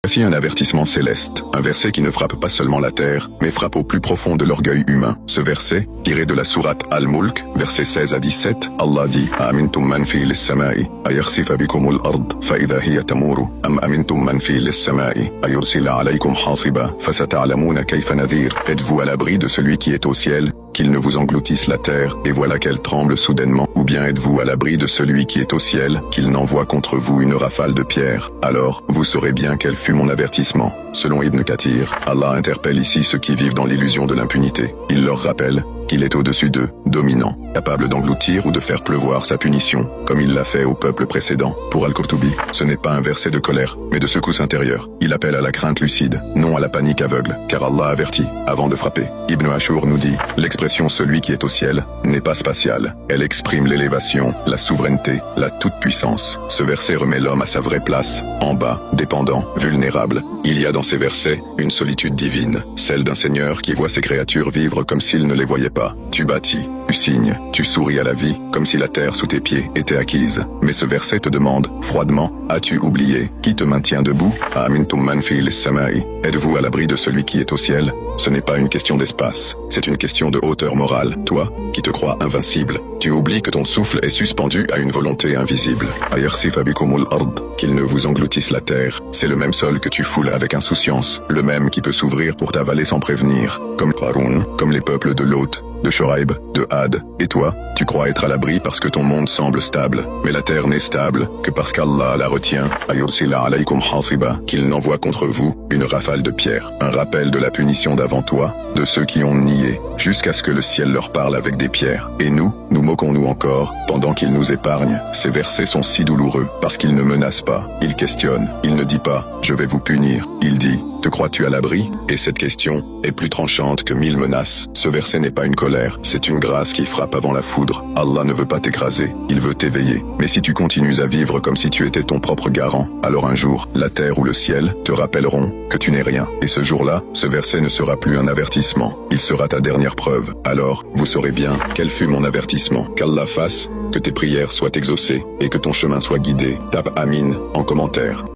Voici un avertissement céleste, un verset qui ne frappe pas seulement la terre, mais frappe au plus profond de l'orgueil humain. Ce verset, tiré de la sourate Al-Mulk, versets 16 à 17, Allah dit « Amintum man fi lis-sama'i, ayakhsifa bikumul ard, fa idha hiya tamuru, am amintum man fi lis-sama'i, ayursila alaykum hasiba, fasata'lamuna kayfa nadhir » Êtes-vous à l'abri de celui qui est au ciel, qu'il ne vous engloutisse la terre, et voilà qu'elle tremble soudainement, ou bien êtes-vous à l'abri de celui qui est au ciel, qu'il n'envoie contre vous une rafale de pierres? Alors, vous saurez bien quel fut mon avertissement. Selon Ibn Kathir, Allah interpelle ici ceux qui vivent dans l'illusion de l'impunité. Il leur rappelle qu'il est au-dessus d'eux, dominant, capable d'engloutir ou de faire pleuvoir sa punition, comme il l'a fait au peuple précédent. Pour Al-Qurtubi, ce n'est pas un verset de colère, mais de secousse intérieure. Il appelle à la crainte lucide, non à la panique aveugle, car Allah avertit, avant de frapper. Ibn Ashur nous dit, l'expression « celui qui est au ciel » n'est pas spatiale. Elle exprime l'élévation, la souveraineté, la toute-puissance. Ce verset remet l'homme à sa vraie place, en bas, dépendant, vulnérable. Il y a dans ces versets une solitude divine, celle d'un Seigneur qui voit ses créatures vivre comme s'il ne les voyait pas. Tu bâtis, tu signes, tu souris à la vie, comme si la terre sous tes pieds était acquise. Mais ce verset te demande, froidement, as-tu oublié qui te maintient debout? Amintum man fi lis-sama'i. Êtes-vous à l'abri de celui qui est au ciel? Ce n'est pas une question d'espace, c'est une question de hauteur morale. Toi, qui te crois invincible, tu oublies que ton souffle est suspendu à une volonté invisible. Ayakhsifa bikumul ard, qu'il ne vous engloutisse la terre. C'est le même sol que tu foules avec insouciance, le même qui peut s'ouvrir pour t'avaler sans prévenir, comme Qarun, comme les peuples de Lot, de Shoaib, de Had. Et toi, tu crois être à l'abri parce que ton monde semble stable, mais la terre n'est stable que parce qu'Allah la retient. Ayursila alaykum hasiba, qu'il n'envoie contre vous une rafale de pierres. Un rappel de la punition d'avant toi, de ceux qui ont nié, jusqu'à ce que le ciel leur parle avec des pierres. Et nous moquons-nous encore, pendant qu'il nous épargne. Ces versets sont si douloureux, parce qu'ils ne menacent pas, ils questionnent. Il ne dit pas « je vais vous punir », il dit « te crois-tu à l'abri ?» Et cette question est plus tranchante que 1000 menaces. Ce verset n'est pas une colère, c'est une grâce qui frappe avant la foudre. Allah ne veut pas t'écraser, il veut t'éveiller. Mais si tu continues à vivre comme si tu étais ton propre garant, alors un jour, la terre ou le ciel te rappelleront que tu n'es rien. Et ce jour-là, ce verset ne sera plus un avertissement, il sera ta dernière preuve. Alors, vous saurez bien quel fut mon avertissement. Qu'Allah fasse que tes prières soient exaucées et que ton chemin soit guidé. Tape Amin en commentaire.